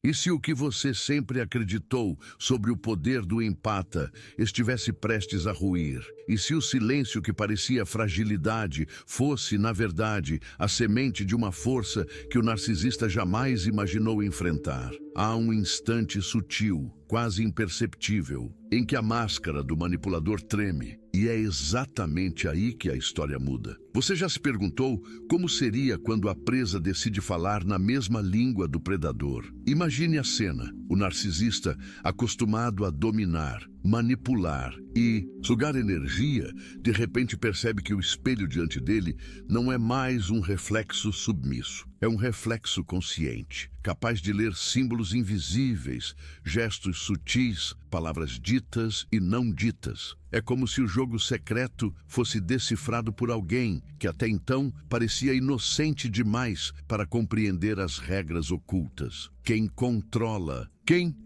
E se o que você sempre acreditou sobre o poder do empata estivesse prestes a ruir? E se o silêncio que parecia fragilidade fosse, na verdade, a semente de uma força que o narcisista jamais imaginou enfrentar? Há um instante sutil, quase imperceptível, em que a máscara do manipulador treme, e é exatamente aí que a história muda. Você já se perguntou como seria quando a presa decide falar na mesma língua do predador? Imagine a cena: o narcisista, acostumado a dominar, manipular e sugar energia, de repente percebe que o espelho diante dele não é mais um reflexo submisso. É um reflexo consciente, capaz de ler símbolos invisíveis, gestos sutis, palavras ditas e não ditas. É como se o jogo secreto fosse decifrado por alguém que até então parecia inocente demais para compreender as regras ocultas. Quem controla?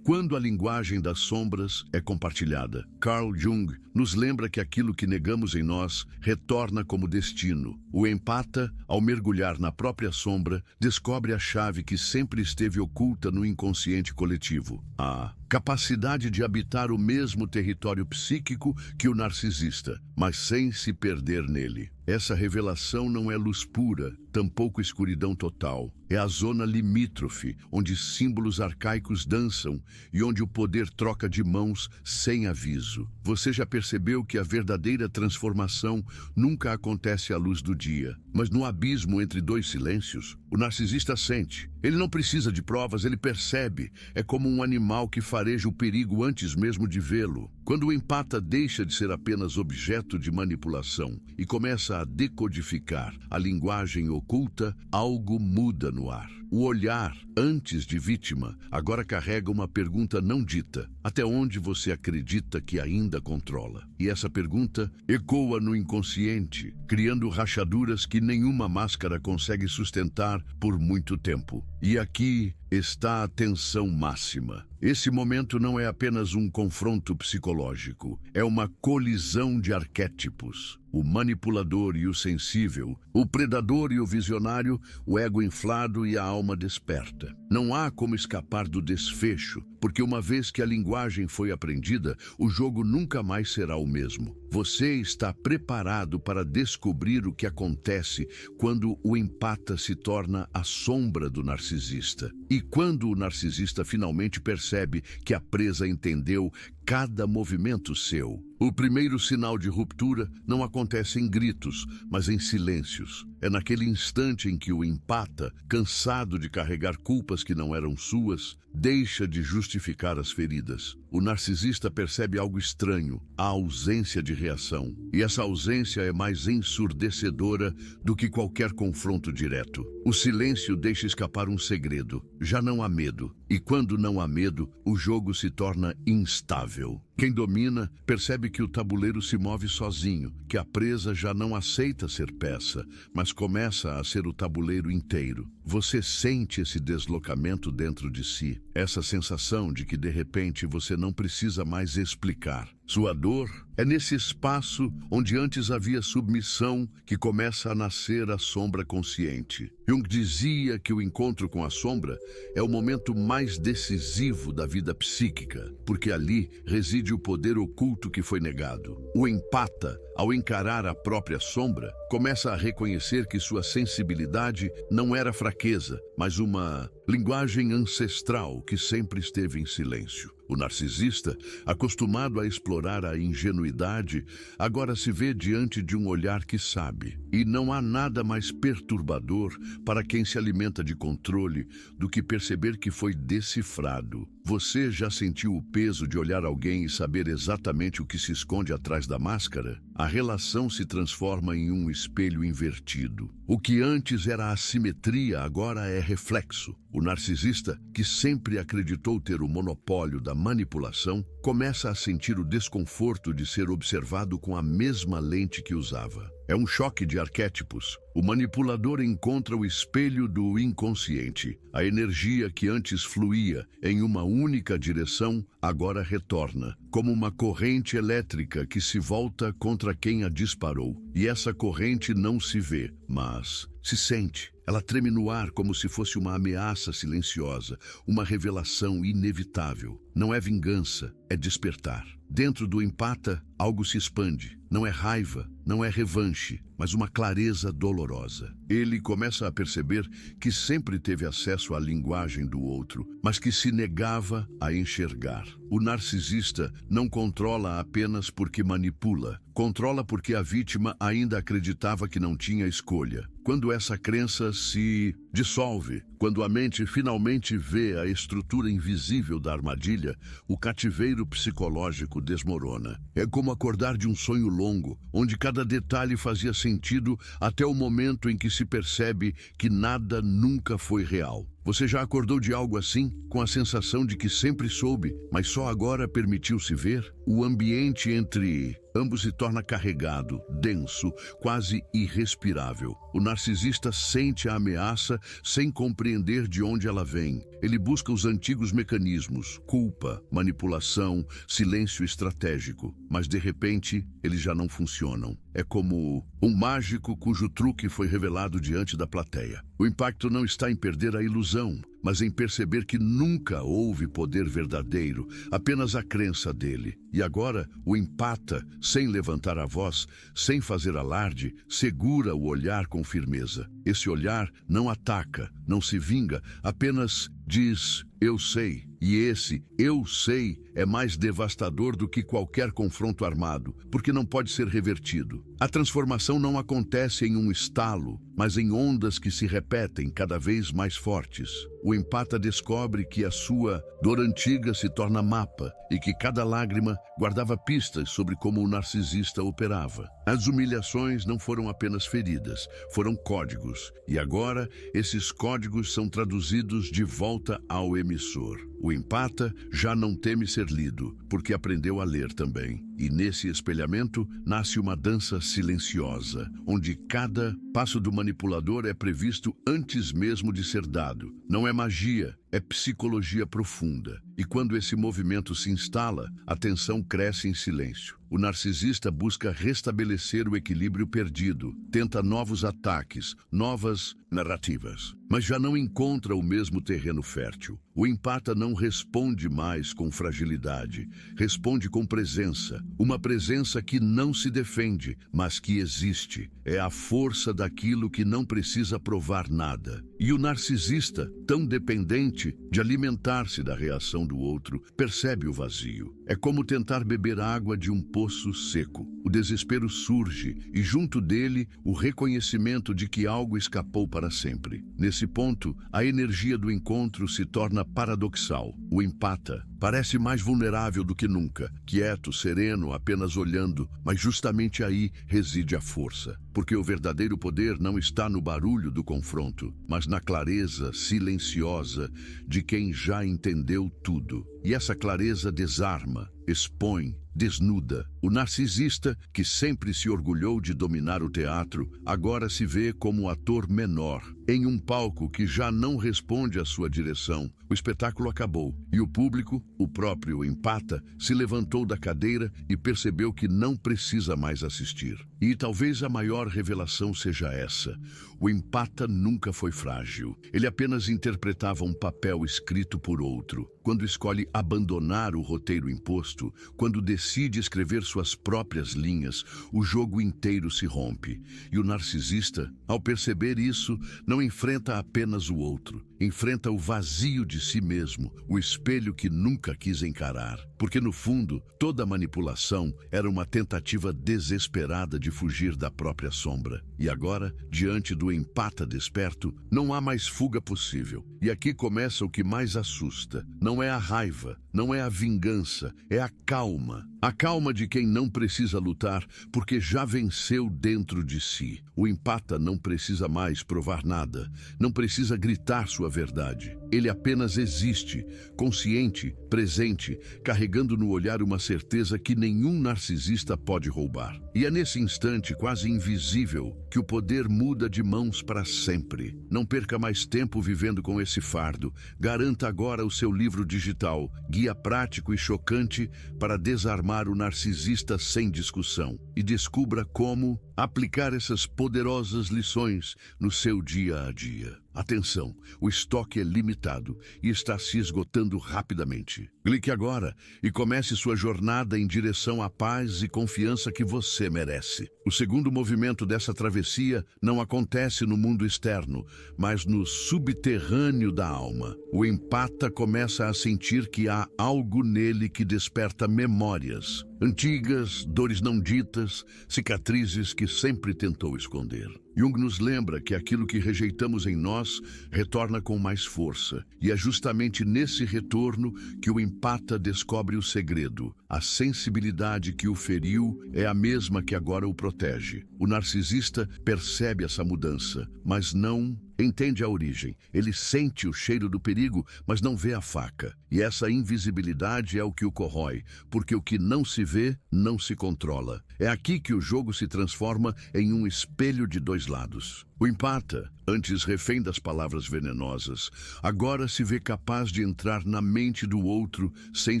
Quando a linguagem das sombras é compartilhada? Carl Jung nos lembra que aquilo que negamos em nós retorna como destino. O empata, ao mergulhar na própria sombra, descobre a chave que sempre esteve oculta no inconsciente coletivo: a capacidade de habitar o mesmo território psíquico que o narcisista, mas sem se perder nele. Essa revelação não é luz pura, tampouco escuridão total. É a zona limítrofe, onde símbolos arcaicos dançam e onde o poder troca de mãos sem aviso. Você já percebeu que a verdadeira transformação nunca acontece à luz do dia, mas no abismo entre dois silêncios? O narcisista sente. Ele não precisa de provas, ele percebe. É como um animal que fareja o perigo antes mesmo de vê-lo. Quando o empata deixa de ser apenas objeto de manipulação e começa a decodificar a linguagem oculta, algo muda no ar. O olhar, antes de vítima, agora carrega uma pergunta não dita: até onde você acredita que ainda controla? E essa pergunta ecoa no inconsciente, criando rachaduras que nenhuma máscara consegue sustentar por muito tempo. E aqui está a tensão máxima. Esse momento não é apenas um confronto psicológico, é uma colisão de arquétipos. O manipulador e o sensível, o predador e o visionário, o ego inflado e a alma desperta. Não há como escapar do desfecho, porque uma vez que a linguagem foi aprendida, o jogo nunca mais será o mesmo. Você está preparado para descobrir o que acontece quando o empata se torna a sombra do narcisista. E quando o narcisista finalmente percebe que a presa entendeu cada movimento seu. O primeiro sinal de ruptura não acontece em gritos, mas em silêncios. É naquele instante em que o empata, cansado de carregar culpas que não eram suas, deixa de justificar as feridas. O narcisista percebe algo estranho: a ausência de reação. E essa ausência é mais ensurdecedora do que qualquer confronto direto. O silêncio deixa escapar um segredo. Já não há medo. E quando não há medo, o jogo se torna instável. Quem domina percebe que o tabuleiro se move sozinho, que a presa já não aceita ser peça, mas começa a ser o tabuleiro inteiro. Você sente esse deslocamento dentro de si, essa sensação de que de repente você não precisa mais explicar. Sua dor é nesse espaço onde antes havia submissão que começa a nascer a sombra consciente. Jung dizia que o encontro com a sombra é o momento mais decisivo da vida psíquica, porque ali reside o poder oculto que foi negado. O empata, ao encarar a própria sombra, começa a reconhecer que sua sensibilidade não era fraqueza, mas uma linguagem ancestral que sempre esteve em silêncio. O narcisista, acostumado a explorar a ingenuidade, agora se vê diante de um olhar que sabe. E não há nada mais perturbador para quem se alimenta de controle do que perceber que foi decifrado. Você já sentiu o peso de olhar alguém e saber exatamente o que se esconde atrás da máscara? A relação se transforma em um espelho invertido. O que antes era assimetria agora é reflexo. O narcisista, que sempre acreditou ter o monopólio da manipulação, começa a sentir o desconforto de ser observado com a mesma lente que usava. É um choque de arquétipos. O manipulador encontra o espelho do inconsciente. A energia que antes fluía em uma única direção, agora retorna, como uma corrente elétrica que se volta contra quem a disparou. E essa corrente não se vê, mas se sente. Ela treme no ar como se fosse uma ameaça silenciosa, uma revelação inevitável. Não é vingança, é despertar. Dentro do empata, algo se expande. Não é raiva, não é revanche, mas uma clareza dolorosa. Ele começa a perceber que sempre teve acesso à linguagem do outro, mas que se negava a enxergar. O narcisista não controla apenas porque manipula, controla porque a vítima ainda acreditava que não tinha escolha. Quando essa crença se dissolve, quando a mente finalmente vê a estrutura invisível da armadilha, o cativeiro psicológico desmorona. É como acordar de um sonho longo, onde cada detalhe fazia sentido até o momento em que se percebe que nada nunca foi real. Você já acordou de algo assim, com a sensação de que sempre soube, mas só agora permitiu-se ver? O ambiente entre ambos se torna carregado, denso, quase irrespirável. O narcisista sente a ameaça sem compreender de onde ela vem. Ele busca os antigos mecanismos, culpa, manipulação, silêncio estratégico, mas de repente eles já não funcionam. É como um mágico cujo truque foi revelado diante da plateia. O impacto não está em perder a ilusão, mas em perceber que nunca houve poder verdadeiro, apenas a crença dele. E agora, o empata, sem levantar a voz, sem fazer alarde, segura o olhar com firmeza. Esse olhar não ataca, não se vinga, apenas diz: eu sei. E esse eu sei é mais devastador do que qualquer confronto armado, porque não pode ser revertido. A transformação não acontece em um estalo, mas em ondas que se repetem cada vez mais fortes. O empata descobre que a sua dor antiga se torna mapa e que cada lágrima guardava pistas sobre como o narcisista operava. As humilhações não foram apenas feridas, foram códigos. E agora, esses códigos são traduzidos de volta ao emissor. O empata já não teme ser lido, porque aprendeu a ler também. E nesse espelhamento nasce uma dança silenciosa, onde cada passo do manipulador é previsto antes mesmo de ser dado. Não é magia, é psicologia profunda. E quando esse movimento se instala, a tensão cresce em silêncio. O narcisista busca restabelecer o equilíbrio perdido, tenta novos ataques, novas narrativas, mas já não encontra o mesmo terreno fértil. O empata não responde mais com fragilidade, responde com presença. Uma presença que não se defende, mas que existe. É a força daquilo que não precisa provar nada. E o narcisista, tão dependente de alimentar-se da reação do outro, percebe o vazio. É como tentar beber água de um poço seco. O desespero surge e junto dele o reconhecimento de que algo escapou para sempre. Nesse ponto, a energia do encontro se torna paradoxal. O empata parece mais vulnerável do que nunca, quieto, sereno, apenas olhando, mas justamente aí reside a força. Porque o verdadeiro poder não está no barulho do confronto, mas na clareza silenciosa de quem já entendeu tudo. E essa clareza desarma, expõe, desnuda. O narcisista, que sempre se orgulhou de dominar o teatro, agora se vê como ator menor, em um palco que já não responde à sua direção. O espetáculo acabou, e o público, o próprio empata, se levantou da cadeira e percebeu que não precisa mais assistir. E talvez a maior revelação seja essa. O empata nunca foi frágil. Ele apenas interpretava um papel escrito por outro. Quando escolhe abandonar o roteiro imposto, quando decide escrever suas próprias linhas, o jogo inteiro se rompe. E o narcisista, ao perceber isso, não enfrenta apenas o outro, enfrenta o vazio de si mesmo, o espelho que nunca quis encarar. Porque no fundo, toda manipulação era uma tentativa desesperada de fugir da própria sombra. E agora, diante do empata desperto, não há mais fuga possível. E aqui começa o que mais assusta. Não é a raiva, não é a vingança, é a calma. A calma de quem não precisa lutar, porque já venceu dentro de si. O empata não precisa mais provar nada, não precisa gritar sua verdade. Ele apenas existe, consciente, presente, carregando no olhar uma certeza que nenhum narcisista pode roubar. E é nesse instante quase invisível que o poder muda de mãos para sempre. Não perca mais tempo vivendo com esse fardo. Garanta agora o seu livro digital, guia prático e chocante para desarmar o narcisismo Narcisista sem discussão e descubra como aplicar essas poderosas lições no seu dia a dia. Atenção, o estoque é limitado e está se esgotando rapidamente. Clique agora e comece sua jornada em direção à paz e confiança que você merece. O segundo movimento dessa travessia não acontece no mundo externo, mas no subterrâneo da alma. O empata começa a sentir que há algo nele que desperta memórias antigas, dores não ditas, cicatrizes que sempre tentou esconder. Jung nos lembra que aquilo que rejeitamos em nós retorna com mais força. E é justamente nesse retorno que o empata descobre o segredo. A sensibilidade que o feriu é a mesma que agora o protege. O narcisista percebe essa mudança, mas não entende a origem. Ele sente o cheiro do perigo, mas não vê a faca. E essa invisibilidade é o que o corrói, porque o que não se vê, não se controla. É aqui que o jogo se transforma em um espelho de dois lados. O empata, antes refém das palavras venenosas, agora se vê capaz de entrar na mente do outro sem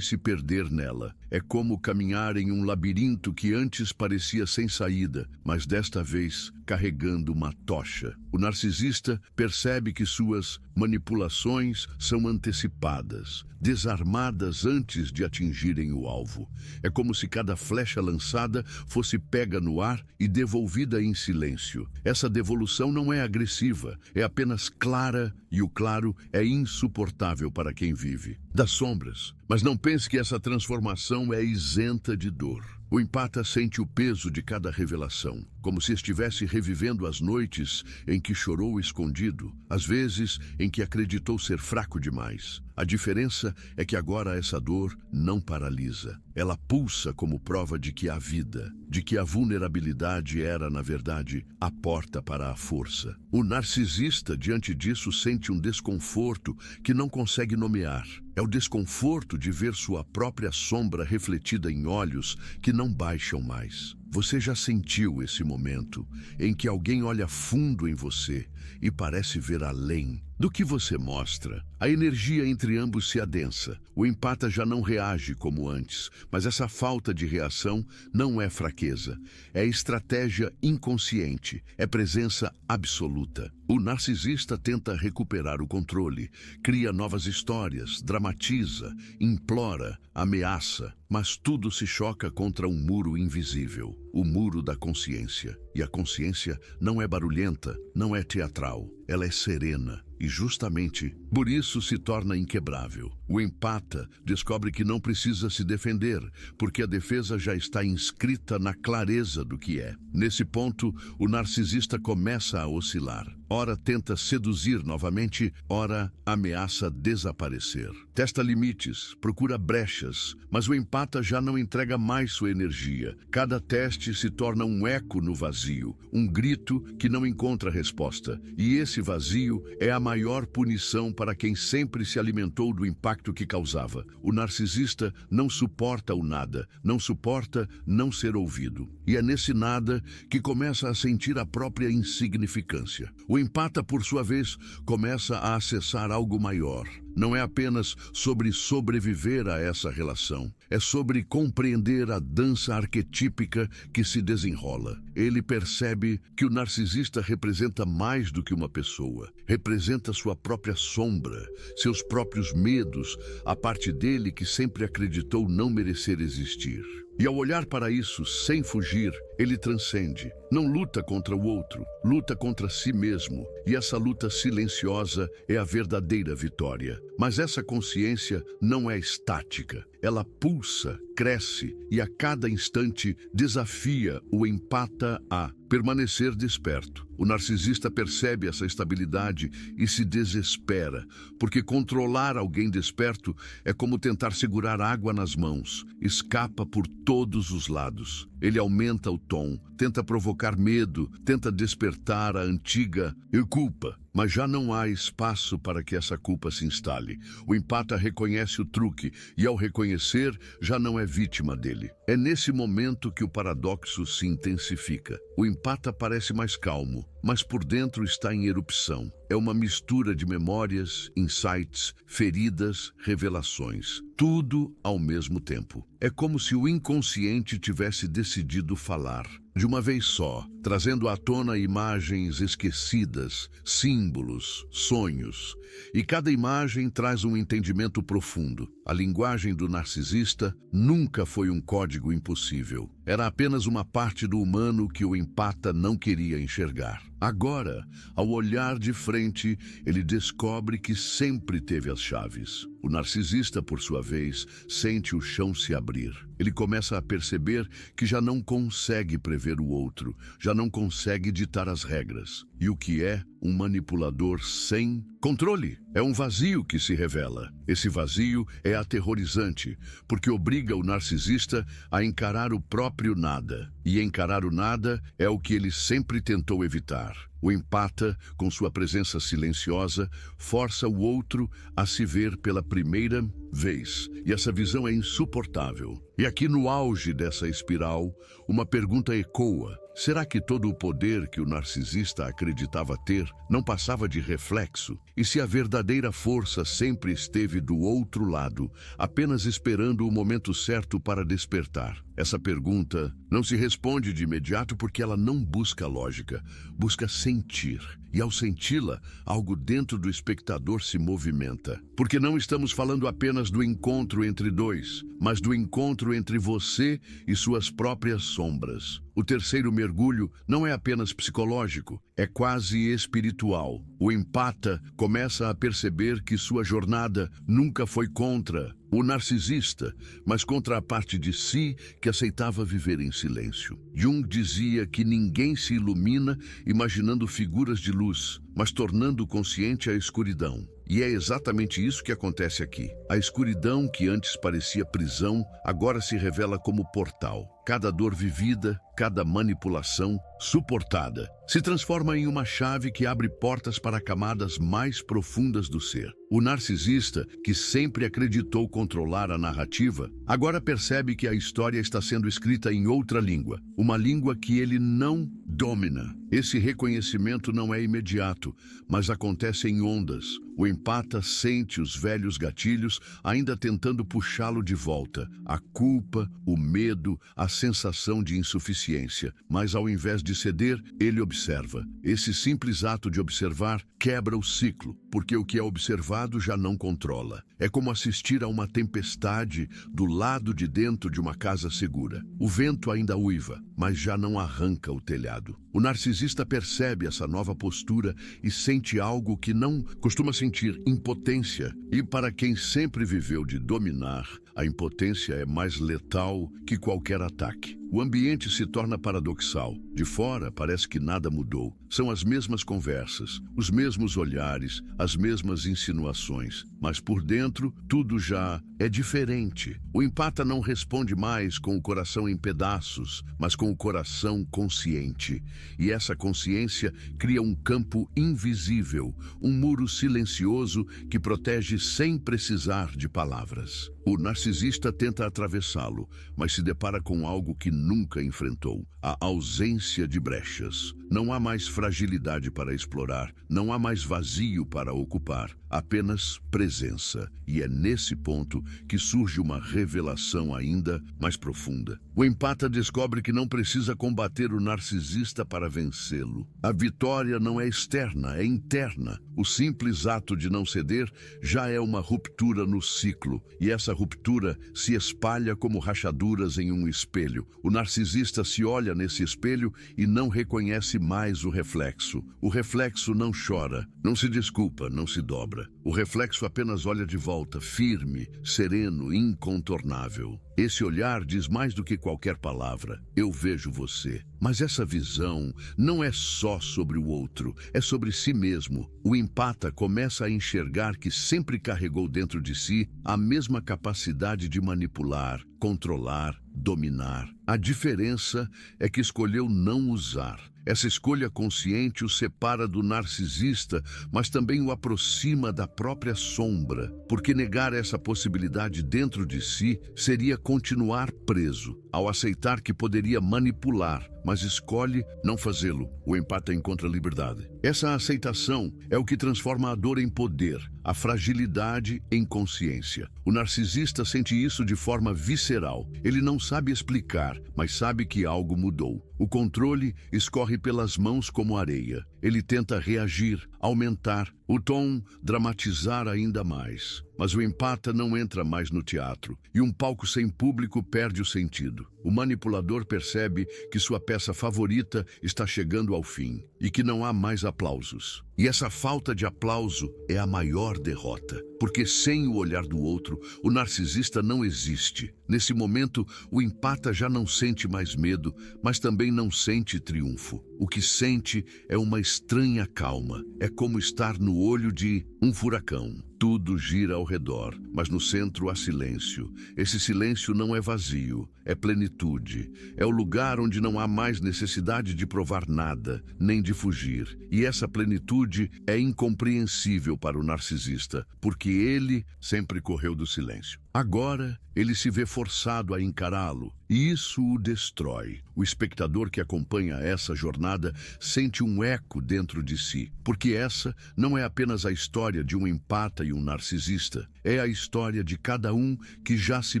se perder nela. É como caminhar em um labirinto que antes parecia sem saída, mas desta vez carregando uma tocha. O narcisista percebe que suas manipulações são antecipadas, desarmadas antes de atingirem o alvo. É como se cada flecha lançada fosse pega no ar e devolvida em silêncio. Essa devolução não é agressiva, é apenas clara, e o claro é insuportável para quem vive das sombras. Mas não pense que essa transformação é isenta de dor. O empata sente o peso de cada revelação, como se estivesse revivendo as noites em que chorou escondido, às vezes em que acreditou ser fraco demais. A diferença é que agora essa dor não paralisa. Ela pulsa como prova de que há vida, de que a vulnerabilidade era, na verdade, a porta para a força. O narcisista, diante disso, sente um desconforto que não consegue nomear. É o desconforto de ver sua própria sombra refletida em olhos que não baixam mais. Você já sentiu esse momento em que alguém olha fundo em você e parece ver além do que você mostra? A energia entre ambos se adensa. O empata já não reage como antes, mas essa falta de reação não é fraqueza. É estratégia inconsciente, é presença absoluta. O narcisista tenta recuperar o controle, cria novas histórias, dramatiza, implora, ameaça, mas tudo se choca contra um muro invisível, o muro da consciência. E a consciência não é barulhenta, não é teatral, ela é serena. E justamente por isso se torna inquebrável. O empata descobre que não precisa se defender, porque a defesa já está inscrita na clareza do que é. Nesse ponto, o narcisista começa a oscilar. Ora tenta seduzir novamente, ora ameaça desaparecer. Testa limites, procura brechas, mas o empata já não entrega mais sua energia. Cada teste se torna um eco no vazio, um grito que não encontra resposta. E esse vazio é a maior punição para quem sempre se alimentou do impacto que causava. O narcisista não suporta o nada, não suporta não ser ouvido. E é nesse nada que começa a sentir a própria insignificância. O empata, por sua vez, começa a acessar algo maior. Não é apenas sobre sobreviver a essa relação, é sobre compreender a dança arquetípica que se desenrola. Ele percebe que o narcisista representa mais do que uma pessoa, representa sua própria sombra, seus próprios medos, a parte dele que sempre acreditou não merecer existir. E ao olhar para isso, sem fugir, ele transcende. Não luta contra o outro, luta contra si mesmo. E essa luta silenciosa é a verdadeira vitória. Mas essa consciência não é estática. Ela pulsa, cresce e a cada instante desafia o empata a permanecer desperto. O narcisista percebe essa estabilidade e se desespera, porque controlar alguém desperto é como tentar segurar água nas mãos. Escapa por todos os lados. Ele aumenta o tom, tenta provocar medo, tenta despertar a antiga culpa. mas já não há espaço para que essa culpa se instale. O empata reconhece o truque e, ao reconhecer, já não é vítima dele. É nesse momento que o paradoxo se intensifica. O empata parece mais calmo, mas por dentro está em erupção. É uma mistura de memórias, insights, feridas, revelações. Tudo ao mesmo tempo. É como se o inconsciente tivesse decidido falar, de uma vez só, trazendo à tona imagens esquecidas, símbolos, sonhos. E cada imagem traz um entendimento profundo. A linguagem do narcisista nunca foi um código impossível. Era apenas uma parte do humano que o empata não queria enxergar. Agora, ao olhar de frente, ele descobre que sempre teve as chaves. O narcisista, por sua vez, sente o chão se abrir. Ele começa a perceber que já não consegue prever o outro, já não consegue ditar as regras. E o que é um manipulador sem controle? É um vazio que se revela. Esse vazio é aterrorizante, porque obriga o narcisista a encarar o próprio nada. E encarar o nada é o que ele sempre tentou evitar. O empata, com sua presença silenciosa, força o outro a se ver pela primeira vez. E essa visão é insuportável. E aqui no auge dessa espiral, uma pergunta ecoa. Será que todo o poder que o narcisista acreditava ter não passava de reflexo? E se a verdadeira força sempre esteve do outro lado, apenas esperando o momento certo para despertar? Essa pergunta não se responde de imediato porque ela não busca lógica, busca sentir. E ao senti-la, algo dentro do espectador se movimenta. Porque não estamos falando apenas do encontro entre dois, mas do encontro entre você e suas próprias sombras. O terceiro mergulho não é apenas psicológico, é quase espiritual. O empata começa a perceber que sua jornada nunca foi contra o narcisista, mas contra a parte de si que aceitava viver em silêncio. Jung dizia que ninguém se ilumina imaginando figuras de luz, mas tornando consciente a escuridão. E é exatamente isso que acontece aqui. A escuridão que antes parecia prisão, agora se revela como portal. Cada dor vivida, cada manipulação suportada, se transforma em uma chave que abre portas para camadas mais profundas do ser. O narcisista, que sempre acreditou controlar a narrativa, agora percebe que a história está sendo escrita em outra língua, uma língua que ele não domina. Esse reconhecimento não é imediato, mas acontece em ondas. O empata sente os velhos gatilhos, ainda tentando puxá-lo de volta. A culpa, o medo, a sensação de insuficiência. Mas ao invés de ceder, ele observa. Esse simples ato de observar quebra o ciclo, porque o que é observado já não controla. É como assistir a uma tempestade do lado de dentro de uma casa segura. O vento ainda uiva, mas já não arranca o telhado. O narcisista percebe essa nova postura e sente algo que não costuma sentir: impotência. E para quem sempre viveu de dominar, a impotência é mais letal que qualquer ataque. O ambiente se torna paradoxal. De fora, parece que nada mudou. São as mesmas conversas, os mesmos olhares, as mesmas insinuações. Mas por dentro, tudo já é diferente. O empata não responde mais com o coração em pedaços, mas com o coração consciente. E essa consciência cria um campo invisível, um muro silencioso que protege sem precisar de palavras. O narcisista tenta atravessá-lo, mas se depara com algo que nunca enfrentou: a ausência de brechas. Não há mais fragilidade para explorar, não há mais vazio para ocupar, apenas presença. E é nesse ponto que surge uma revelação ainda mais profunda. O empata descobre que não precisa combater o narcisista para vencê-lo. A vitória não é externa, é interna. O simples ato de não ceder já é uma ruptura no ciclo, e essa ruptura se espalha como rachaduras em um espelho. O narcisista se olha nesse espelho e não reconhece mais o reflexo. O reflexo não chora, não se desculpa, não se dobra. O reflexo apenas olha de volta, firme, sereno, incontornável. Esse olhar diz mais do que qualquer palavra: eu vejo você. Mas essa visão não é só sobre o outro, é sobre si mesmo. O empata começa a enxergar que sempre carregou dentro de si a mesma capacidade de manipular, controlar, dominar. A diferença é que escolheu não usar. Essa escolha consciente o separa do narcisista, mas também o aproxima da própria sombra, porque negar essa possibilidade dentro de si seria continuar preso, ao aceitar que poderia manipular, mas escolhe não fazê-lo. O empata encontra liberdade. Essa aceitação é o que transforma a dor em poder, a fragilidade em consciência. O narcisista sente isso de forma visceral. Ele não sabe explicar, mas sabe que algo mudou. O controle escorre pelas mãos como areia. Ele tenta reagir, aumentar o tom, dramatizar ainda mais. Mas o empata não entra mais no teatro, e um palco sem público perde o sentido. O manipulador percebe que sua peça favorita está chegando ao fim, e que não há mais aplausos. E essa falta de aplauso é a maior derrota, porque sem o olhar do outro, o narcisista não existe. Nesse momento, o empata já não sente mais medo, mas também não sente triunfo. O que sente é uma estranha calma. É como estar no olho de um furacão. Tudo gira ao redor, mas no centro há silêncio. Esse silêncio não é vazio, é plenitude. É o lugar onde não há mais necessidade de provar nada, nem de fugir. E essa plenitude é incompreensível para o narcisista, porque ele sempre correu do silêncio. Agora, ele se vê forçado a encará-lo, e isso o destrói. O espectador que acompanha essa jornada sente um eco dentro de si, porque essa não é apenas a história de um empata e um narcisista, é a história de cada um que já se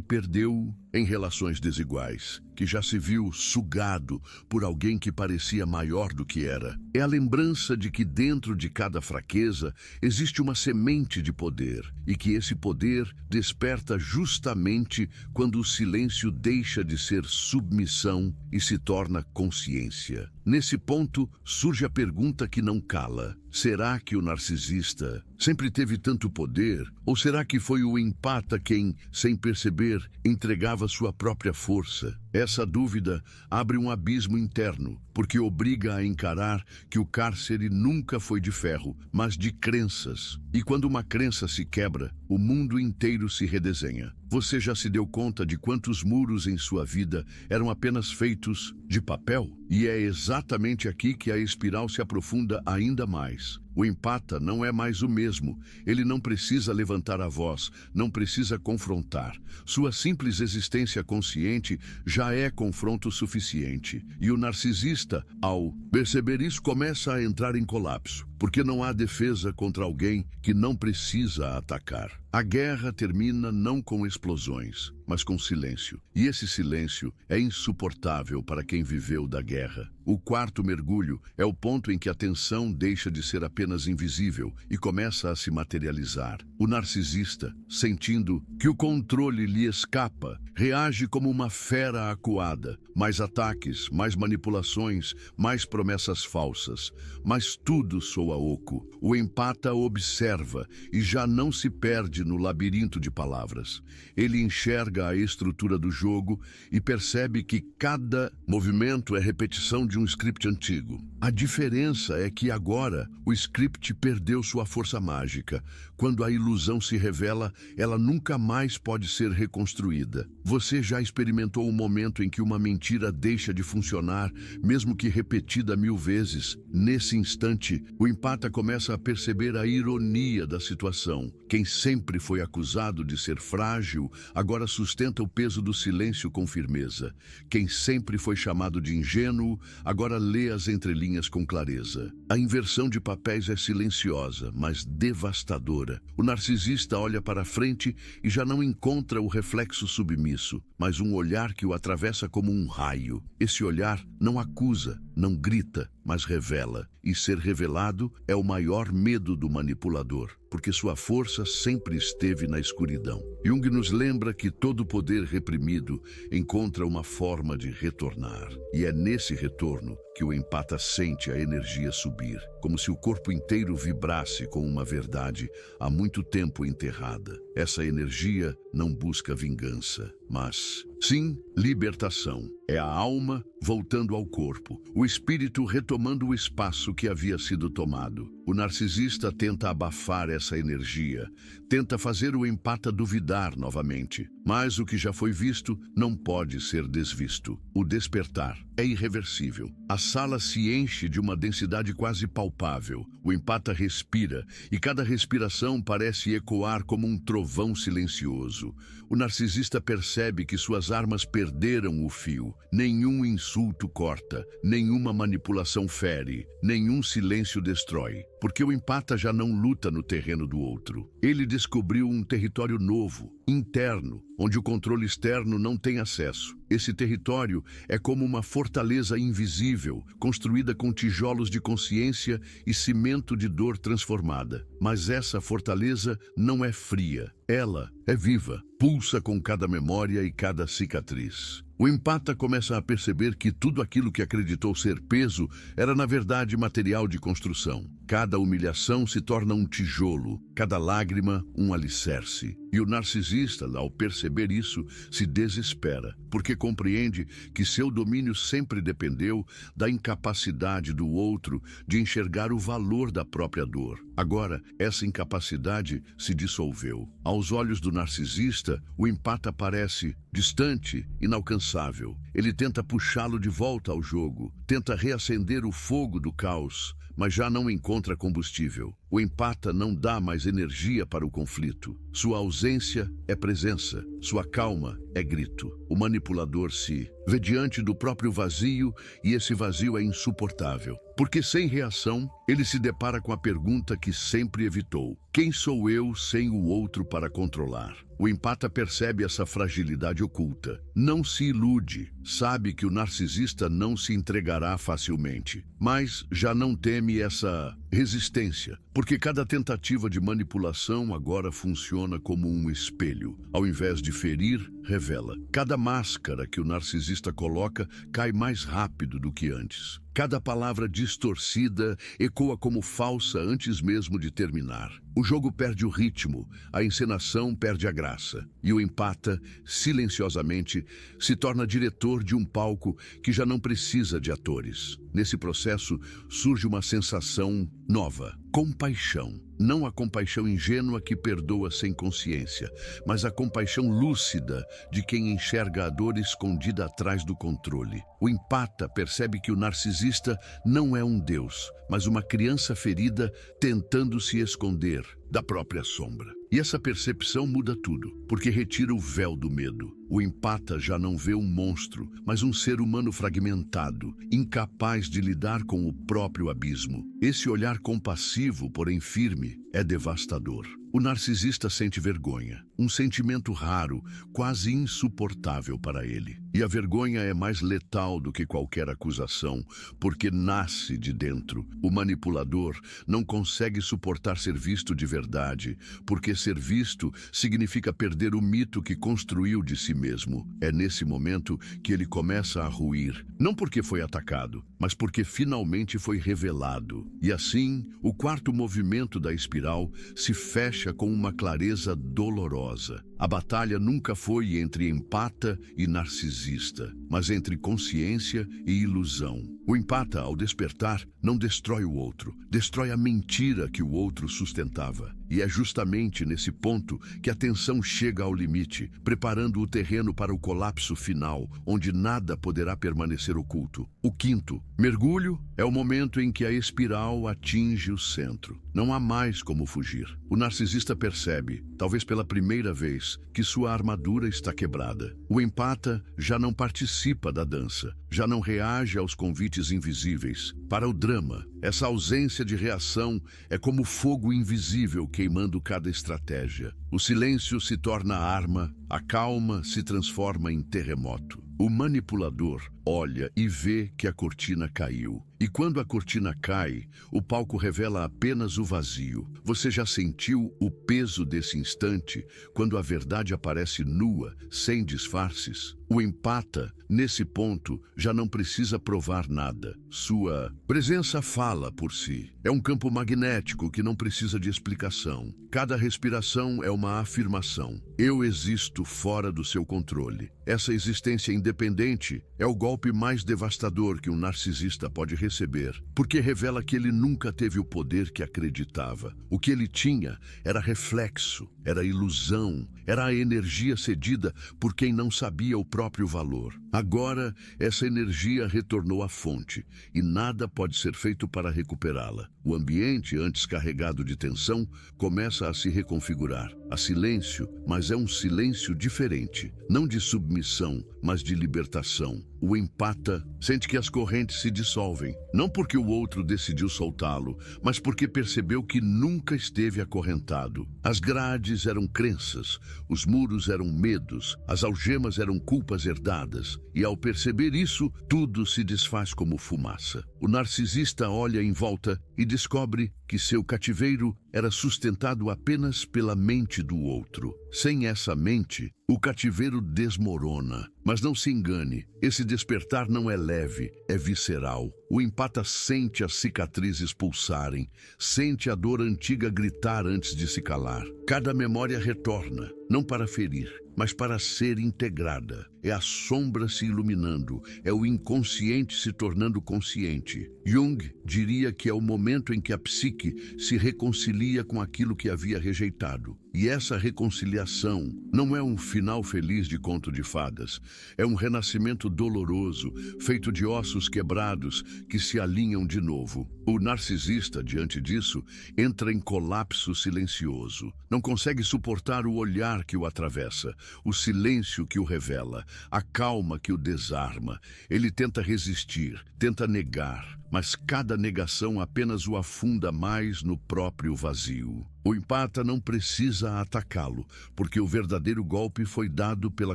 perdeu em relações desiguais, que já se viu sugado por alguém que parecia maior do que era. É a lembrança de que dentro de cada fraqueza existe uma semente de poder, e que esse poder desperta justamente quando o silêncio deixa de ser submissão e se torna consciência. Nesse ponto, surge a pergunta que não cala. Será que o narcisista sempre teve tanto poder? Ou será que foi o empata quem, sem perceber, entregava sua própria força? Essa dúvida abre um abismo interno, porque obriga a encarar que o cárcere nunca foi de ferro, mas de crenças. E quando uma crença se quebra, o mundo inteiro se redesenha. Você já se deu conta de quantos muros em sua vida eram apenas feitos de papel? E é exatamente aqui que a espiral se aprofunda ainda mais. O empata não é mais o mesmo. Ele não precisa levantar a voz, não precisa confrontar. Sua simples existência consciente já é confronto suficiente. E o narcisista, ao perceber isso, começa a entrar em colapso, porque não há defesa contra alguém que não precisa atacar. A guerra termina não com explosões, mas com silêncio. E esse silêncio é insuportável para quem viveu da guerra. O quarto mergulho é o ponto em que a tensão deixa de ser apenas invisível e começa a se materializar. O narcisista, sentindo que o controle lhe escapa, reage como uma fera acuada. Mais ataques, mais manipulações, mais promessas falsas. Mas tudo soa oco. O empata observa e já não se perde no labirinto de palavras. Ele enxerga a estrutura do jogo e percebe que cada movimento é repetição de um script antigo. A diferença é que agora o script perdeu sua força mágica. Quando a ilusão se revela, ela nunca mais pode ser reconstruída. Você já experimentou um momento em que uma mentira deixa de funcionar, mesmo que repetida 1000 vezes? Nesse instante, o empata começa a perceber a ironia da situação. Quem sempre foi acusado de ser frágil, agora sustenta o peso do silêncio com firmeza. Quem sempre foi chamado de ingênuo, agora lê as entrelinhas com clareza. A inversão de papéis é silenciosa, mas devastadora. O narcisista olha para frente e já não encontra o reflexo submisso, mas um olhar que o atravessa como um raio. Esse olhar não acusa, não grita, mas revela. E ser revelado é o maior medo do manipulador, porque sua força sempre esteve na escuridão. Jung nos lembra que todo poder reprimido encontra uma forma de retornar. E é nesse retorno que o empata sente a energia subir, como se o corpo inteiro vibrasse com uma verdade há muito tempo enterrada. Essa energia não busca vingança, mas, sim, libertação. É a alma voltando ao corpo, o espírito retomando o espaço que havia sido tomado. O narcisista tenta abafar essa energia, tenta fazer o empata duvidar novamente. Mas o que já foi visto não pode ser desvisto. O despertar é irreversível. As sala se enche de uma densidade quase palpável. O empata respira, e cada respiração parece ecoar como um trovão silencioso. O narcisista percebe que suas armas perderam o fio. Nenhum insulto corta, nenhuma manipulação fere, nenhum silêncio destrói. Porque o empata já não luta no terreno do outro. Ele descobriu um território novo, interno, onde o controle externo não tem acesso. Esse território é como uma fortaleza invisível, construída com tijolos de consciência e cimento de dor transformada. Mas essa fortaleza não é fria. Ela é viva, pulsa com cada memória e cada cicatriz. O empata começa a perceber que tudo aquilo que acreditou ser peso era, na verdade, material de construção. Cada humilhação se torna um tijolo, cada lágrima um alicerce. E o narcisista, ao perceber isso, se desespera, porque compreende que seu domínio sempre dependeu da incapacidade do outro de enxergar o valor da própria dor. Agora, essa incapacidade se dissolveu. Aos olhos do narcisista, o empata parece distante, inalcançável. Ele tenta puxá-lo de volta ao jogo, tenta reacender o fogo do caos, mas já não encontra combustível. O empata não dá mais energia para o conflito. Sua ausência é presença, sua calma é grito. O manipulador se vê diante do próprio vazio e esse vazio é insuportável. Porque sem reação, ele se depara com a pergunta que sempre evitou: quem sou eu sem o outro para controlar? O empata percebe essa fragilidade oculta. Não se ilude, sabe que o narcisista não se entregará facilmente, mas já não teme essa resistência, porque cada tentativa de manipulação agora funciona como um espelho. Ao invés de ferir, revela. Cada máscara que o narcisista coloca cai mais rápido do que antes. Cada palavra distorcida ecoa como falsa antes mesmo de terminar. O jogo perde o ritmo, a encenação perde a graça. E o empata, silenciosamente, se torna diretor de um palco que já não precisa de atores. Nesse processo, surge uma sensação nova: compaixão. Não a compaixão ingênua que perdoa sem consciência, mas a compaixão lúcida de quem enxerga a dor escondida atrás do controle. O empata percebe que o narcisista não é um deus, mas uma criança ferida tentando se esconder da própria sombra. E essa percepção muda tudo, porque retira o véu do medo. O empata já não vê um monstro, mas um ser humano fragmentado, incapaz de lidar com o próprio abismo. Esse olhar compassivo, porém firme, é devastador. O narcisista sente vergonha, um sentimento raro, quase insuportável para ele. E a vergonha é mais letal do que qualquer acusação, porque nasce de dentro. O manipulador não consegue suportar ser visto de verdade, porque ser visto significa perder o mito que construiu de si mesmo. É nesse momento que ele começa a ruir, não porque foi atacado, mas porque finalmente foi revelado. E assim, o quarto movimento da espiral se fecha com uma clareza dolorosa. A batalha nunca foi entre empata e narcisista, mas entre consciência e ilusão. O empata, ao despertar, não destrói o outro, destrói a mentira que o outro sustentava. E é justamente nesse ponto que a tensão chega ao limite, preparando o terreno para o colapso final, onde nada poderá permanecer oculto. O quinto mergulho é o momento em que a espiral atinge o centro. Não há mais como fugir. O narcisista percebe, talvez pela primeira vez, que sua armadura está quebrada. O empata já não participa da dança, já não reage aos convites invisíveis. Para o drama, essa ausência de reação é como fogo invisível queimando cada estratégia. O silêncio se torna arma, a calma se transforma em terremoto. O manipulador olha e vê que a cortina caiu. E quando a cortina cai, o palco revela apenas o vazio. Você já sentiu o peso desse instante, quando a verdade aparece nua, sem disfarces? O empata, nesse ponto, já não precisa provar nada. Sua presença fala por si. É um campo magnético que não precisa de explicação. Cada respiração é uma afirmação. Eu existo fora do seu controle. Essa existência independente é o golpe mais devastador que um narcisista pode receber, porque revela que ele nunca teve o poder que acreditava. O que ele tinha era reflexo, era ilusão, era a energia cedida por quem não sabia o próprio valor. Agora, essa energia retornou à fonte e nada pode ser feito para recuperá-la. O ambiente, antes carregado de tensão, começa a se reconfigurar. Há silêncio, mas é um silêncio diferente, não de submissão, mas de libertação. O empata sente que as correntes se dissolvem, não porque o outro decidiu soltá-lo, mas porque percebeu que nunca esteve acorrentado. As grades eram crenças, os muros eram medos, as algemas eram culpas herdadas, e ao perceber isso, tudo se desfaz como fumaça. O narcisista olha em volta e descobre que seu cativeiro era sustentado apenas pela mente do outro. Sem essa mente, o cativeiro desmorona. Mas não se engane, esse despertar não é leve, é visceral. O empata sente as cicatrizes pulsarem, sente a dor antiga gritar antes de se calar. Cada memória retorna, não para ferir, mas para ser integrada. É a sombra se iluminando, é o inconsciente se tornando consciente. Jung diria que é o momento em que a psique se reconcilia com aquilo que havia rejeitado. E essa reconciliação não é um final feliz de conto de fadas, é um renascimento doloroso, feito de ossos quebrados que se alinham de novo. O narcisista, diante disso, entra em colapso silencioso. Não consegue suportar o olhar que o atravessa, o silêncio que o revela, a calma que o desarma. Ele tenta resistir, tenta negar, mas cada negação apenas o afunda mais no próprio vazio. O empata não precisa atacá-lo, porque o verdadeiro golpe foi dado pela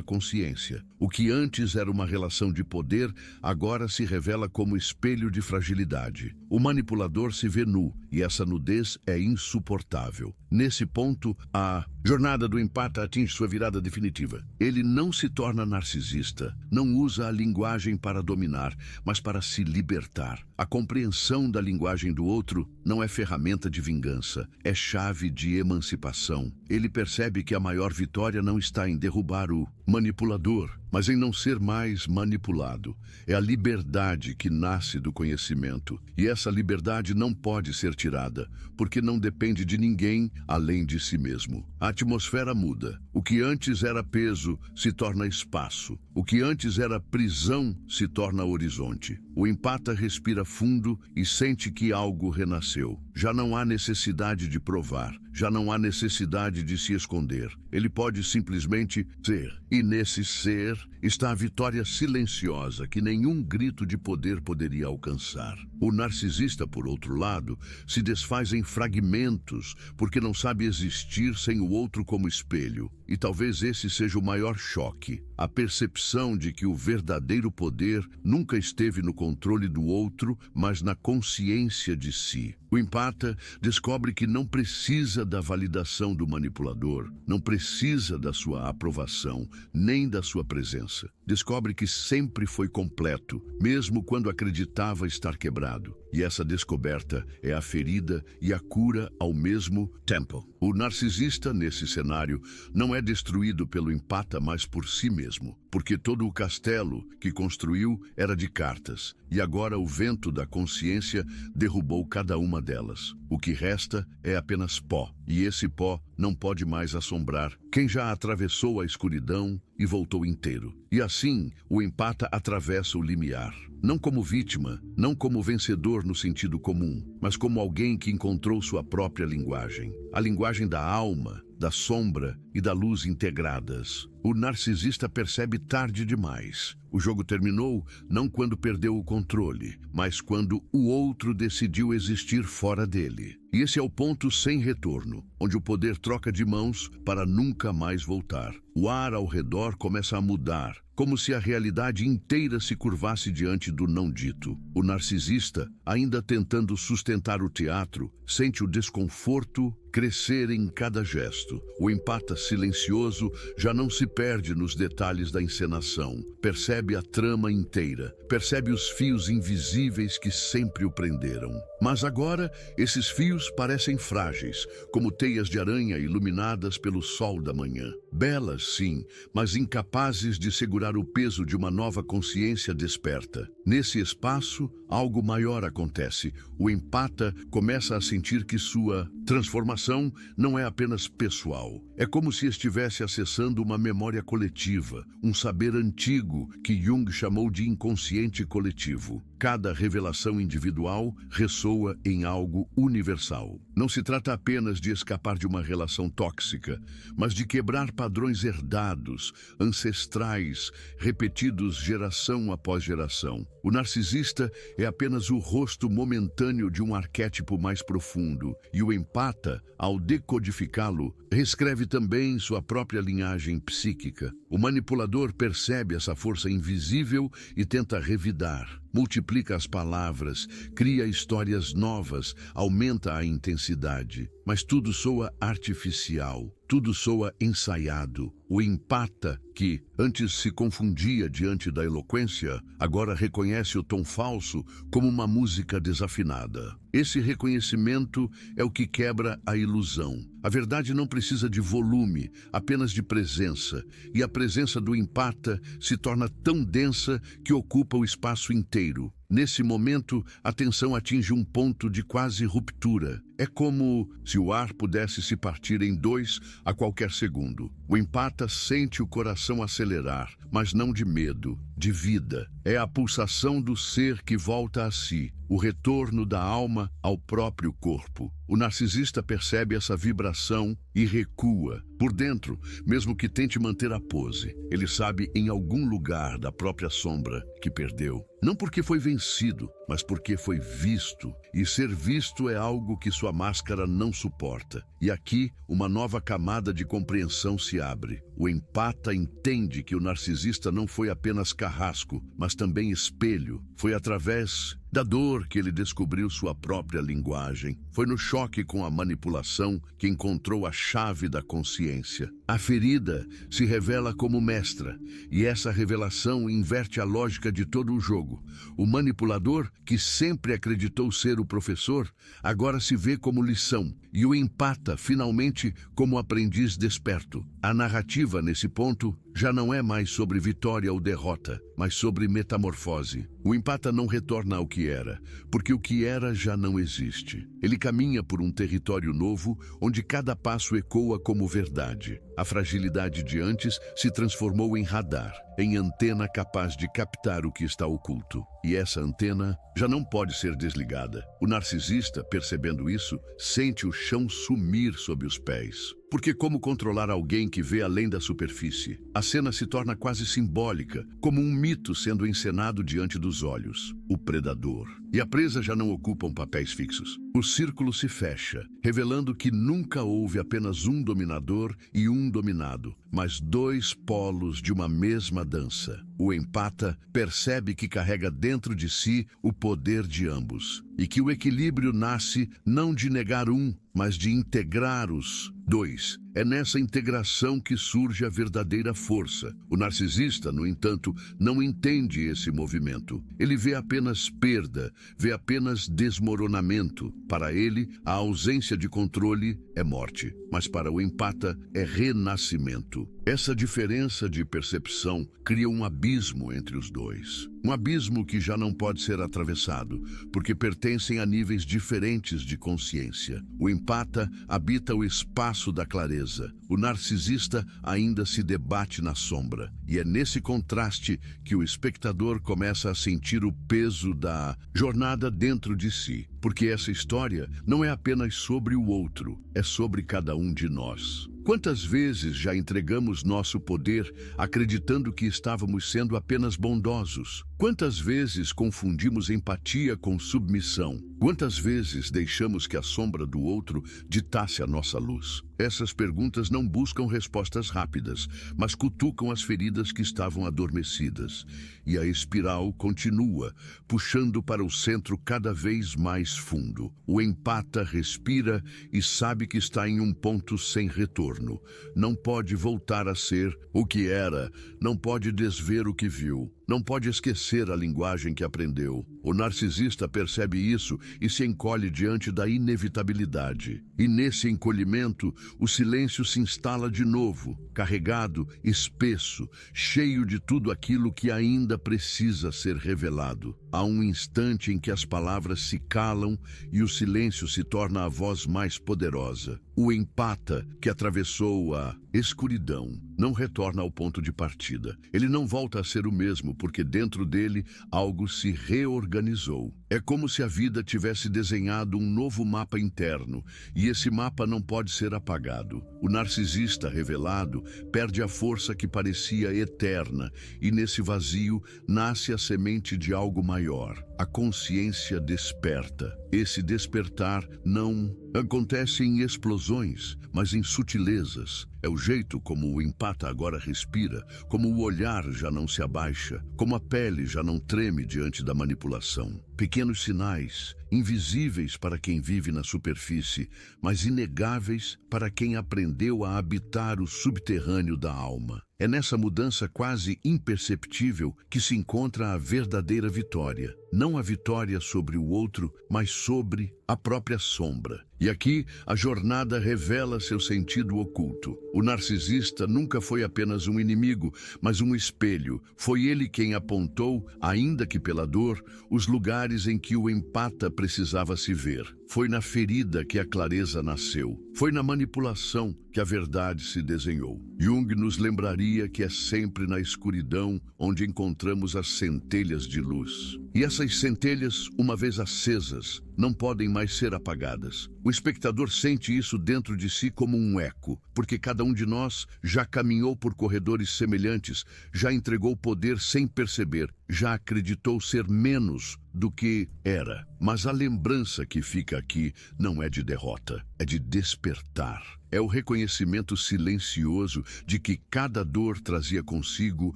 consciência. O que antes era uma relação de poder, agora se revela como espelho de fragilidade. O manipulador se vê nu, e essa nudez é insuportável. Nesse ponto, a jornada do empata atinge sua virada definitiva. Ele não se torna narcisista, não usa a linguagem para dominar, mas para se libertar. A compreensão da linguagem do outro não é ferramenta de vingança, é chave de emancipação. Ele percebe que a maior vitória não está em derrubar o manipulador, mas em não ser mais manipulado. É a liberdade que nasce do conhecimento. E essa liberdade não pode ser tirada, porque não depende de ninguém além de si mesmo. A atmosfera muda. O que antes era peso se torna espaço. O que antes era prisão se torna horizonte. O empata respira fundo e sente que algo renasceu. Já não há necessidade de provar. Já não há necessidade de se esconder. Ele pode simplesmente ser. E nesse ser está a vitória silenciosa que nenhum grito de poder poderia alcançar. O narcisista, por outro lado, se desfaz em fragmentos porque não sabe existir sem o outro como espelho. E talvez esse seja o maior choque. A percepção de que o verdadeiro poder nunca esteve no controle do outro, mas na consciência de si. O empata descobre que não precisa da validação do manipulador, não precisa da sua aprovação, nem da sua presença. Descobre que sempre foi completo, mesmo quando acreditava estar quebrado. E essa descoberta é a ferida e a cura ao mesmo tempo. O narcisista, nesse cenário, não é destruído pelo empata, mas por si mesmo, porque todo o castelo que construiu era de cartas, e agora o vento da consciência derrubou cada uma delas. O que resta é apenas pó, e esse pó não pode mais assombrar quem já atravessou a escuridão e voltou inteiro. E assim, o empata atravessa o limiar, não como vítima, não como vencedor no sentido comum, mas como alguém que encontrou sua própria linguagem, a linguagem da alma, da sombra e da luz integradas. O narcisista percebe tarde demais. O jogo terminou não quando perdeu o controle, mas quando o outro decidiu existir fora dele. E esse é o ponto sem retorno, onde o poder troca de mãos para nunca mais voltar. O ar ao redor começa a mudar, como se a realidade inteira se curvasse diante do não dito. O narcisista, ainda tentando sustentar o teatro, sente o desconforto crescer em cada gesto. O empata silencioso já não se perde nos detalhes da encenação. Percebe a trama inteira, percebe os fios invisíveis que sempre o prenderam. Mas agora, esses fios parecem frágeis, como teias de aranha iluminadas pelo sol da manhã. belas, sim, mas incapazes de segurar o peso de uma nova consciência desperta. Nesse espaço, algo maior acontece. O empata começa a sentir que sua transformação não é apenas pessoal. É como se estivesse acessando uma memória coletiva, um saber antigo que Jung chamou de inconsciente coletivo. Cada revelação individual ressoa em algo universal. Não se trata apenas de escapar de uma relação tóxica, mas de quebrar padrões herdados, ancestrais, repetidos geração após geração. O narcisista é apenas o rosto momentâneo de um arquétipo mais profundo, e o empata, ao decodificá-lo, reescreve também sua própria linhagem psíquica. O manipulador percebe essa força invisível e tenta revidar. Multiplica as palavras, cria histórias novas, aumenta a intensidade. Mas tudo soa artificial, tudo soa ensaiado. O empata, que antes se confundia diante da eloquência, agora reconhece o tom falso como uma música desafinada. Esse reconhecimento é o que quebra a ilusão. A verdade não precisa de volume, apenas de presença. E a presença do empata se torna tão densa que ocupa o espaço inteiro. Nesse momento, a tensão atinge um ponto de quase ruptura. É como se o ar pudesse se partir em dois a qualquer segundo. O empata sente o coração acelerar, mas não de medo, de vida. É a pulsação do ser que volta a si, o retorno da alma ao próprio corpo. O narcisista percebe essa vibração e recua. Por dentro, mesmo que tente manter a pose, ele sabe em algum lugar da própria sombra que perdeu. Não porque foi vencido, mas porque foi visto. E ser visto é algo que sua máscara não suporta. E aqui, uma nova camada de compreensão se abre. O empata entende que o narcisista não foi apenas carrasco, mas também espelho. Foi através da dor que ele descobriu sua própria linguagem. Foi no choque com a manipulação que encontrou a chave da consciência. A ferida se revela como mestra, e essa revelação inverte a lógica de todo o jogo. O manipulador, que sempre acreditou ser o professor, agora se vê como lição, e o empata, finalmente, como aprendiz desperto. A narrativa, nesse ponto, já não é mais sobre vitória ou derrota, mas sobre metamorfose. O empata não retorna ao que era, porque o que era já não existe. Ele caminha por um território novo, onde cada passo ecoa como verdade. A fragilidade de antes se transformou em radar, em antena capaz de captar o que está oculto. E essa antena já não pode ser desligada. O narcisista, percebendo isso, sente o chão sumir sob os pés. Porque como controlar alguém que vê além da superfície? A cena se torna quase simbólica, como um mito sendo encenado diante dos olhos. O predador. E a presa já não ocupam papéis fixos. O círculo se fecha, revelando que nunca houve apenas um dominador e um dominado, mas dois polos de uma mesma dança. O empata percebe que carrega dentro de si o poder de ambos, e que o equilíbrio nasce não de negar um, mas de integrar os dois. É nessa integração que surge a verdadeira força. O narcisista, no entanto, não entende esse movimento. Ele vê apenas perda, vê apenas desmoronamento. Para ele, a ausência de controle é morte, mas para o empata é renascimento. Essa diferença de percepção cria um abismo entre os dois. Um abismo que já não pode ser atravessado, porque pertencem a níveis diferentes de consciência. O empata habita o espaço da clareza. O narcisista ainda se debate na sombra. E é nesse contraste que o espectador começa a sentir o peso da jornada dentro de si. Porque essa história não é apenas sobre o outro, é sobre cada um de nós. Quantas vezes já entregamos nosso poder acreditando que estávamos sendo apenas bondosos? Quantas vezes confundimos empatia com submissão? Quantas vezes deixamos que a sombra do outro ditasse a nossa luz? Essas perguntas não buscam respostas rápidas, mas cutucam as feridas que estavam adormecidas. E a espiral continua, puxando para o centro cada vez mais fundo. O empata respira e sabe que está em um ponto sem retorno. Não pode voltar a ser o que era, não pode desver o que viu. não pode esquecer a linguagem que aprendeu. O narcisista percebe isso e se encolhe diante da inevitabilidade. E nesse encolhimento, o silêncio se instala de novo, carregado, espesso, cheio de tudo aquilo que ainda precisa ser revelado. Há um instante em que as palavras se calam e o silêncio se torna a voz mais poderosa. O empata, que atravessou a escuridão, não retorna ao ponto de partida. Ele não volta a ser o mesmo, porque dentro dele algo se reorganizou. É como se a vida tivesse desenhado um novo mapa interno, e esse mapa não pode ser apagado. O narcisista revelado perde a força que parecia eterna, e nesse vazio nasce a semente de algo maior. A consciência desperta. Esse despertar não acontece em explosões, mas em sutilezas. É o jeito como o empata agora respira, como o olhar já não se abaixa, como a pele já não treme diante da manipulação. Pequenos sinais, invisíveis para quem vive na superfície, mas inegáveis para quem aprendeu a habitar o subterrâneo da alma. É nessa mudança quase imperceptível que se encontra a verdadeira vitória. Não a vitória sobre o outro, mas sobre a própria sombra. E aqui a jornada revela seu sentido oculto. O narcisista nunca foi apenas um inimigo, mas um espelho. Foi ele quem apontou, ainda que pela dor, os lugares em que o empata precisava se ver. Foi na ferida que a clareza nasceu. Foi na manipulação que a verdade se desenhou. Jung nos lembraria que é sempre na escuridão onde encontramos as centelhas de luz. E essas centelhas, uma vez acesas, não podem mais ser apagadas. O espectador sente isso dentro de si como um eco, porque cada um de nós já caminhou por corredores semelhantes, já entregou poder sem perceber, já acreditou ser menos do que era. Mas a lembrança que fica aqui não é de derrota, é de despertar. É o reconhecimento silencioso de que cada dor trazia consigo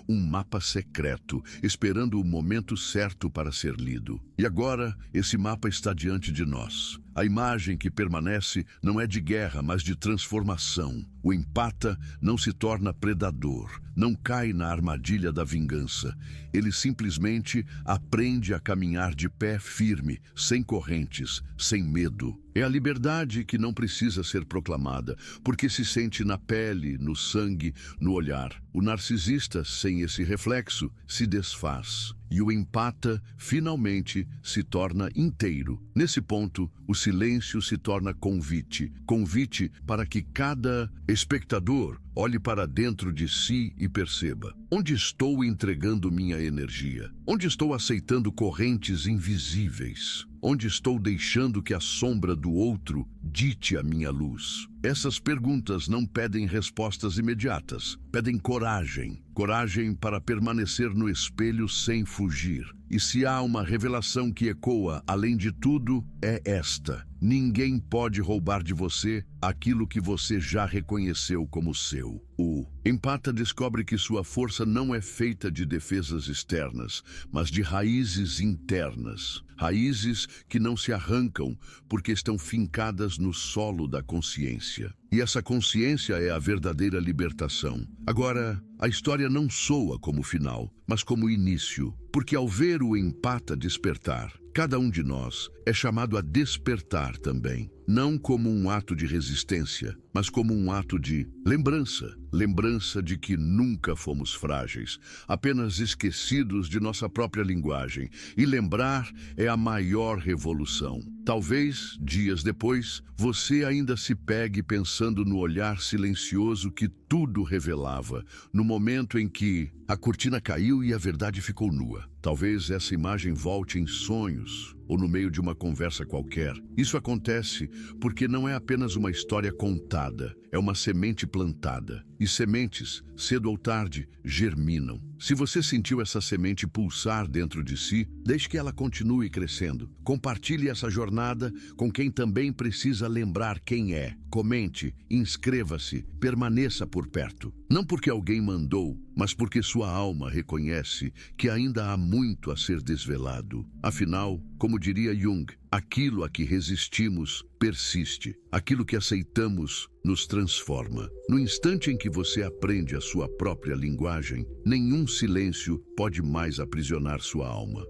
um mapa secreto, esperando o momento certo para ser lido. E agora, esse mapa está diante de nós. A imagem que permanece não é de guerra, mas de transformação. O empata não se torna predador, não cai na armadilha da vingança. Ele simplesmente aprende a caminhar de pé firme, sem correntes, sem medo. É a liberdade que não precisa ser proclamada, porque se sente na pele, no sangue, no olhar. O narcisista, sem esse reflexo, se desfaz. E o empata, finalmente, se torna inteiro. Nesse ponto, o silêncio se torna convite. Convite para que cada espectador olhe para dentro de si e perceba: onde estou entregando minha energia? Onde estou aceitando correntes invisíveis? Onde estou deixando que a sombra do outro dite a minha luz? Essas perguntas não pedem respostas imediatas, pedem coragem. Coragem para permanecer no espelho sem fugir. E se há uma revelação que ecoa, além de tudo, é esta: ninguém pode roubar de você aquilo que você já reconheceu como seu. O empata descobre que sua força não é feita de defesas externas, mas de raízes internas. Raízes que não se arrancam porque estão fincadas no solo da consciência. E essa consciência é a verdadeira libertação. Agora, a história não soa como final, mas como início, porque ao ver o empata despertar, cada um de nós é chamado a despertar também, não como um ato de resistência, mas como um ato de lembrança. Lembrança de que nunca fomos frágeis, apenas esquecidos de nossa própria linguagem. E lembrar é a maior revolução. Talvez, dias depois, você ainda se pegue pensando no olhar silencioso que tudo revelava, no momento em que a cortina caiu e a verdade ficou nua. Talvez essa imagem volte em sonhos ou no meio de uma conversa qualquer. Isso acontece porque não é apenas uma história contada, é uma semente plantada. E sementes, cedo ou tarde, germinam. Se você sentiu essa semente pulsar dentro de si, deixe que ela continue crescendo. Compartilhe essa jornada com quem também precisa lembrar quem é. Comente, inscreva-se, permaneça por perto. Não porque alguém mandou, mas porque sua alma reconhece que ainda há muito muito a ser desvelado. Afinal, como diria Jung, aquilo a que resistimos persiste. Aquilo que aceitamos nos transforma. No instante em que você aprende a sua própria linguagem, nenhum silêncio pode mais aprisionar sua alma.